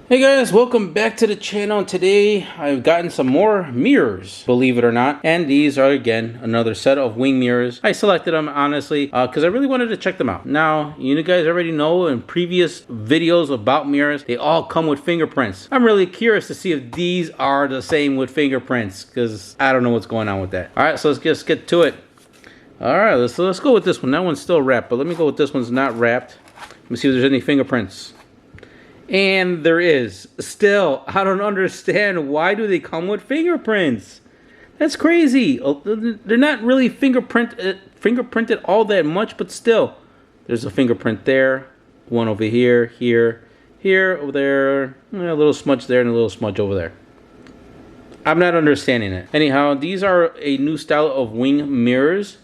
Hey guys, welcome back to the channel. Today I've gotten some more mirrors, believe it or not, and these are again another set of wing mirrors. I selected them honestly because I really wanted to check them out. Now you guys already know in previous videos about mirrors they all come with fingerprints. I'm really curious to see if these are the same with fingerprints because I don't know what's going on with that. All right, so let's just get to it. All right, let's go with this one. That one's still wrapped, but let me go with this one's not wrapped. Let me see if there's any fingerprints. And there is. Still, I don't understand. Why do they come with fingerprints? That's crazy. They're not really fingerprinted all that much, but still. There's a fingerprint there. One over here, here, over there. A little smudge there and a little smudge over there. I'm not understanding it. Anyhow, these are a new style of wing mirrors.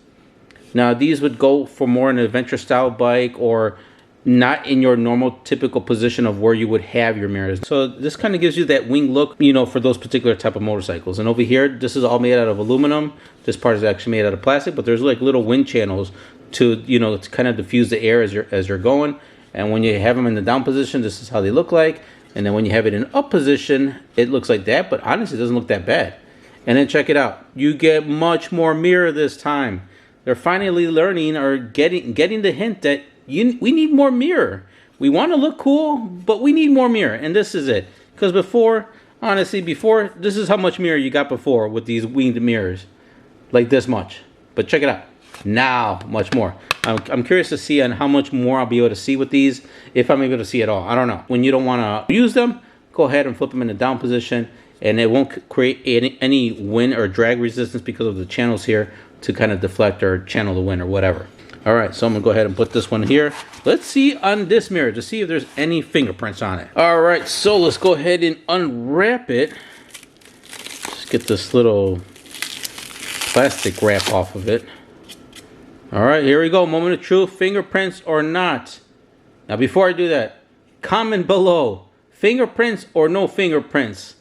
Now, these would go for more an adventure style bike or not in your normal typical position of where you would have your mirrors. So this kind of gives you that wing look, you know, for those particular type of motorcycles. And over here, this is all made out of aluminum. This part is actually made out of plastic, but there's like little wind channels to, you know, to kind of diffuse the air as you're going. And when you have them in the down position, this is how they look like. And then when you have it in up position, it looks like that, but honestly, it doesn't look that bad. And then check it out. You get much more mirror this time. They're finally learning or getting the hint that we need more mirror. We want to look cool, but we need more mirror, and this is it. Because before, honestly, this is how much mirror you got before with these winged mirrors, like this much. But check it out, now much more. I'm curious to see on how much more I'll be able to see with these, if I'm able to see at all. I don't know. When you don't want to use them, go ahead and flip them in the down position, and it won't create any wind or drag resistance because of the channels here to kind of deflect or channel the wind or whatever. All right, so I'm gonna go ahead and put this one here. Let's see on this mirror to see if there's any fingerprints on it. All right, so let's go ahead and unwrap it. Just get this little plastic wrap off of it. All right, here we go. Moment of truth, fingerprints or not. Now, before I do that, comment below, fingerprints or no fingerprints.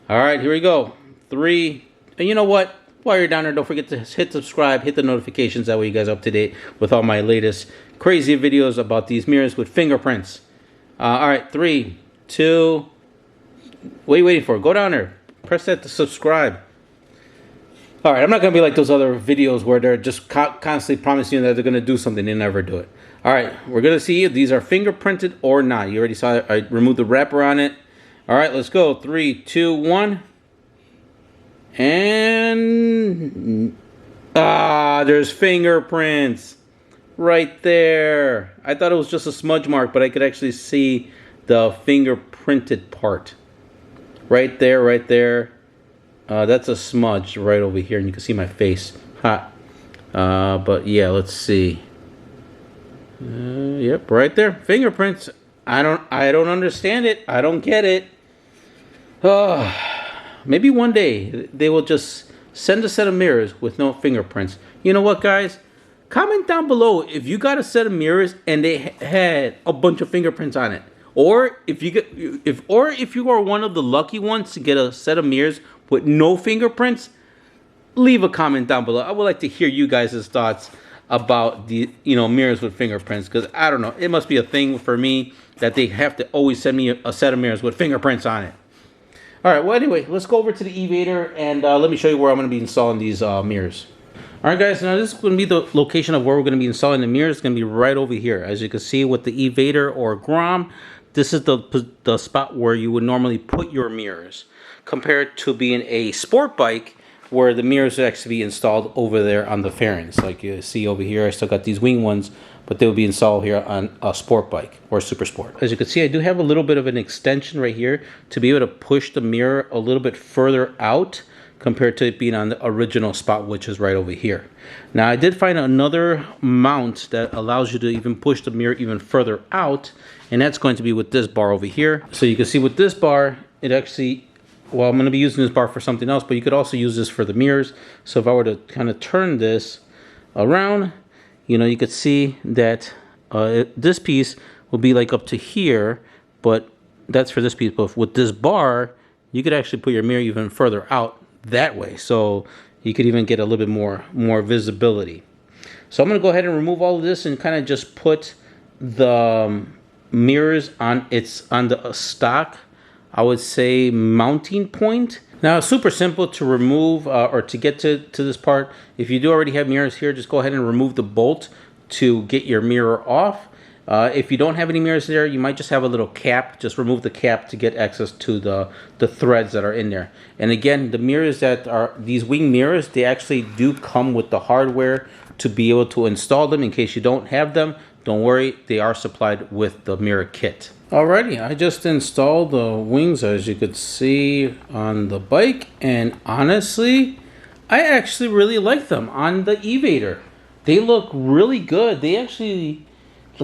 All right, here we go. 3, and you know what? While you're down there, don't forget to hit subscribe, hit the notifications. That way you guys are up to date with all my latest crazy videos about these mirrors with fingerprints. All right, 3, 2, what are you waiting for? Go down there. Press that to subscribe. All right, I'm not going to be like those other videos where they're just constantly promising you that they're going to do something. They never do it. All right, we're going to see if these are fingerprinted or not. You already saw it. I removed the wrapper on it. All right, let's go. 3, 2, 1. And there's fingerprints right there. I thought it was just a smudge mark, but I could actually see the fingerprinted part right there, right there. That's a smudge right over here, and you can see my face. But yeah, let's see. Yep, right there, fingerprints. I don't understand it. I don't get it. Maybe one day they will just send a set of mirrors with no fingerprints. You know what, guys? Comment down below if you got a set of mirrors and they had a bunch of fingerprints on it, or if you are one of the lucky ones to get a set of mirrors with no fingerprints. Leave a comment down below. I would like to hear you guys' thoughts about the mirrors with fingerprints, because I don't know. It must be a thing for me that they have to always send me a set of mirrors with fingerprints on it. All right, well, anyway, let's go over to the Evader, and let me show you where I'm going to be installing these mirrors. All right, guys, now this is going to be the location of where we're going to be installing the mirrors. It's going to be right over here. As you can see with the Evader or Grom, this is the spot where you would normally put your mirrors, compared to being a sport bike where the mirrors would actually be installed over there on the fairings. Like you see over here, I still got these wing ones, but they'll be installed here on a sport bike or super sport. As you can see, I do have a little bit of an extension right here to be able to push the mirror a little bit further out compared to it being on the original spot, which is right over here. Now, I did find another mount that allows you to even push the mirror even further out, and that's going to be with this bar over here. So you can see with this bar, it actually, well, I'm going to be using this bar for something else, but you could also use this for the mirrors. So if I were to kind of turn this around, you could see that this piece will be like up to here, but that's for this piece. But with this bar, you could actually put your mirror even further out that way, so you could even get a little bit more visibility. So I'm going to go ahead and remove all of this and kind of just put the mirrors on the stock I would say, mounting point. Now, it's super simple to remove or to get to this part. If you do already have mirrors here, just go ahead and remove the bolt to get your mirror off. If you don't have any mirrors there, you might just have a little cap. Just remove the cap to get access to the threads that are in there. And again, the mirrors that are these wing mirrors, they actually do come with the hardware to be able to install them. In case you don't have them, don't worry, they are supplied with the mirror kit. Alrighty, I just installed the wings, as you could see on the bike, and honestly, I actually really like them on the Evader. They look really good. They actually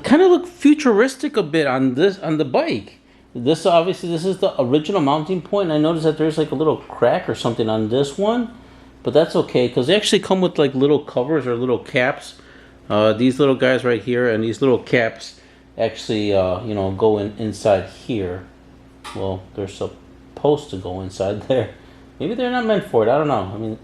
kind of look futuristic a bit on the bike. This obviously, this is the original mounting point. I noticed that there's like a little crack or something on this one, but that's okay because they actually come with like little covers or little caps. These little guys right here and these little caps actually you know, go inside here. Well, they're supposed to go inside there. Maybe they're not meant for it. I don't know. I mean,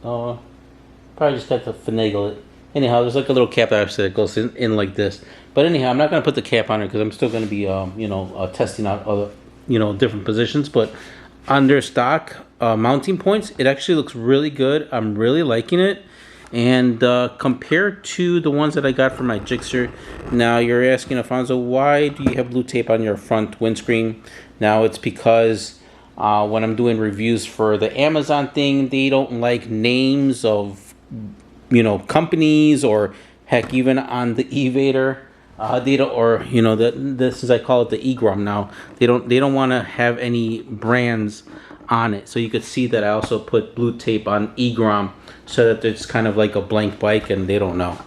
probably just got to finagle it. Anyhow, there's like a little cap actually that goes in like this. But anyhow, I'm not going to put the cap on it because I'm still going to be, you know, testing out other, you know, different positions. But on their stock mounting points, it actually looks really good. I'm really liking it. And compared to the ones that I got from my Gixxer, now you're asking, Alfonso, why do you have blue tape on your front windscreen? Now it's because when I'm doing reviews for the Amazon thing, they don't like names of, you know, companies, or heck, even on the Evader, they don't, or you know, this is, I call it the eGrom now. They don't want to have any brands on it. So you could see that I also put blue tape on eGrom so that it's kind of like a blank bike and they don't know.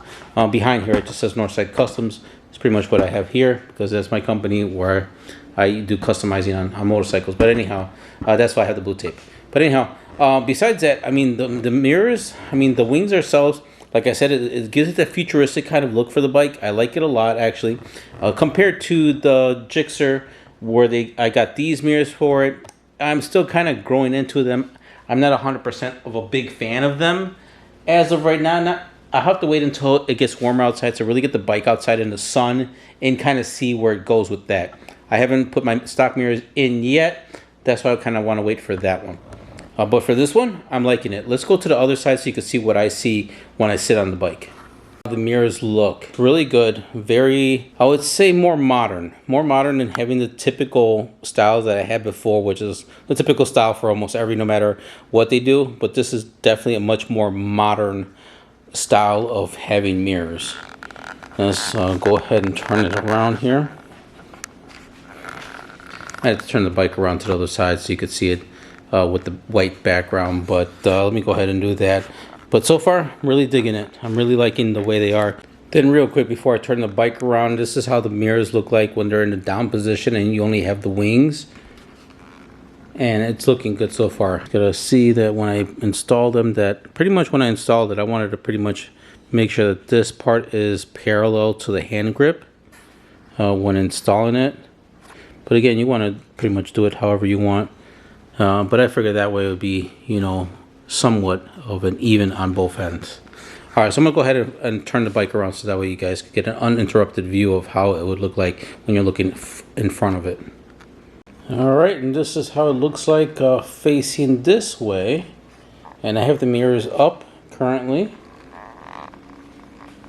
Behind here it just says Northside Customs. It's pretty much what I have here because that's my company where I do customizing on motorcycles. But anyhow, that's why I have the blue tape. But anyhow, besides that, I mean, the mirrors, I mean, the wings themselves, like I said, it gives it that futuristic kind of look for the bike. I like it a lot, actually. Compared to the Gixxer, where I got these mirrors for it, I'm still kind of growing into them. I'm not 100% of a big fan of them. As of right now, I have to wait until it gets warmer outside to really get the bike outside in the sun and kind of see where it goes with that. I haven't put my stock mirrors in yet. That's why I kind of want to wait for that one. But for this one, I'm liking it. Let's go to the other side so you can see what I see when I sit on the bike. The mirrors look really good. Very, I would say, more modern. More modern than having the typical styles that I had before, which is the typical style for almost every, no matter what they do. But this is definitely a much more modern style of having mirrors. Let's go ahead and turn it around here. I had to turn the bike around to the other side so you could see it with the white background, but let me go ahead and do that. But so far, I'm really digging it. I'm really liking the way they are. Then real quick before I turn the bike around, this is how the mirrors look like when they're in the down position and you only have the wings. And it's looking good so far. Gotta see that when I install them, that pretty much when I installed it, I wanted to pretty much make sure that this part is parallel to the hand grip when installing it. But again, you want to pretty much do it however you want. But I figured that way it would be, you know, somewhat of an even on both ends. All right, so I'm gonna go ahead and turn the bike around so that way you guys can get an uninterrupted view of how it would look like when you're looking in front of it. All right, and this is how it looks like facing this way. And I have the mirrors up currently.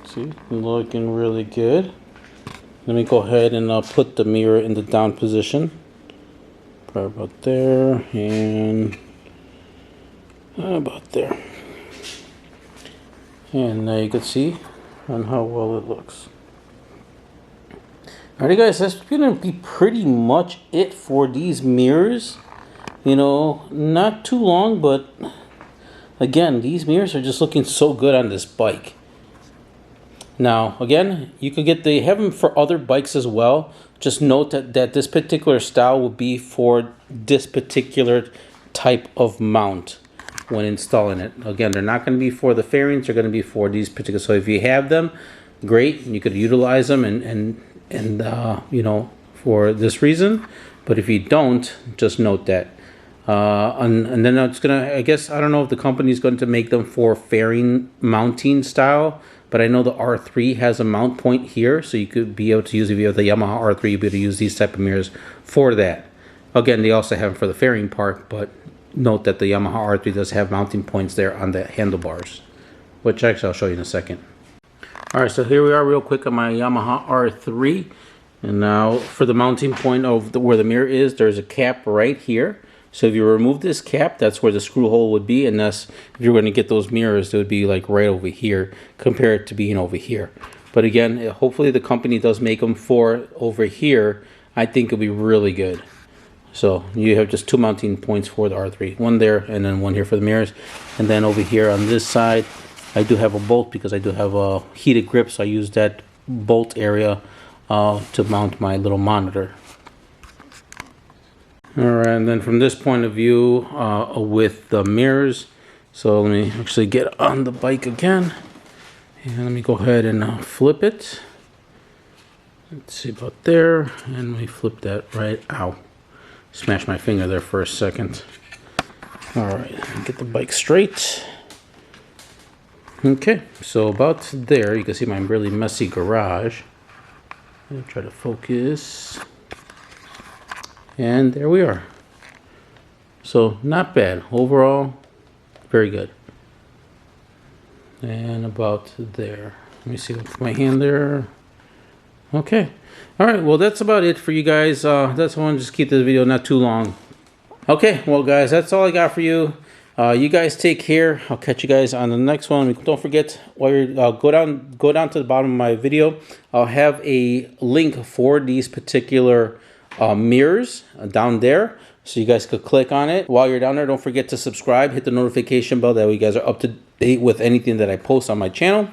See, looking really good. Let me go ahead and put the mirror in the down position. Probably about there and about there. And now you can see on how well it looks. Alright guys, that's gonna be pretty much it for these mirrors. You know, not too long, but again, these mirrors are just looking so good on this bike. Now, again, you could they have them for other bikes as well. Just note that this particular style will be for this particular type of mount when installing it. Again, they're not going to be for the fairings. They're going to be for these particular. So if you have them, great. You could utilize them and you know, for this reason. But if you don't, just note that. And then it's gonna. I guess I don't know if the company's going to make them for fairing mounting style. But I know the R3 has a mount point here, so you could be able to use, if you have the Yamaha R3, you'll be able to use these type of mirrors for that. Again, they also have them for the fairing part, but note that the Yamaha R3 does have mounting points there on the handlebars, which actually I'll show you in a second. Alright, so here we are real quick on my Yamaha R3. And now for the mounting point of where the mirror is, there's a cap right here. So if you remove this cap, that's where the screw hole would be. And thus, if you're going to get those mirrors, it would be like right over here compared to being over here. But again, hopefully the company does make them for over here. I think it'll be really good. So you have just two mounting points for the R3. One there and then one here for the mirrors. And then over here on this side, I do have a bolt because I do have a heated grip. So I use that bolt area to mount my little monitor. Alright, and then from this point of view with the mirrors, so let me actually get on the bike again, and let me go ahead and flip it. Let's see about there, and let me flip that right out. Smash my finger there for a second. Alright, get the bike straight. Okay, so about there, you can see my really messy garage. I'll try to focus. And there we are. So not bad. Overall, very good. And about there. Let me see, put my hand there. Okay. Alright, well that's about it for you guys. That's why I want to just keep this video not too long. Okay, well guys, that's all I got for you. You guys take care. I'll catch you guys on the next one. Don't forget, while you're go down to the bottom of my video. I'll have a link for these particular mirrors down there, so you guys could click on it. While you're down there, don't forget to subscribe, hit the notification bell, that way you guys are up to date with anything that I post on my channel.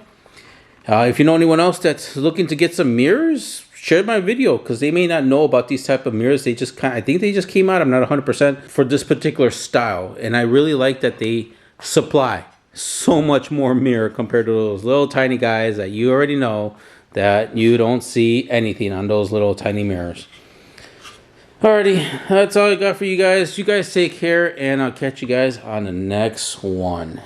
If you know anyone else that's looking to get some mirrors, share my video, because they may not know about these type of mirrors. They just I think they just came out, I'm not 100%, for this particular style. And I really like that they supply so much more mirror compared to those little tiny guys that you already know that you don't see anything on those little tiny mirrors. Alrighty, that's all I got for you guys. You guys take care, and I'll catch you guys on the next one.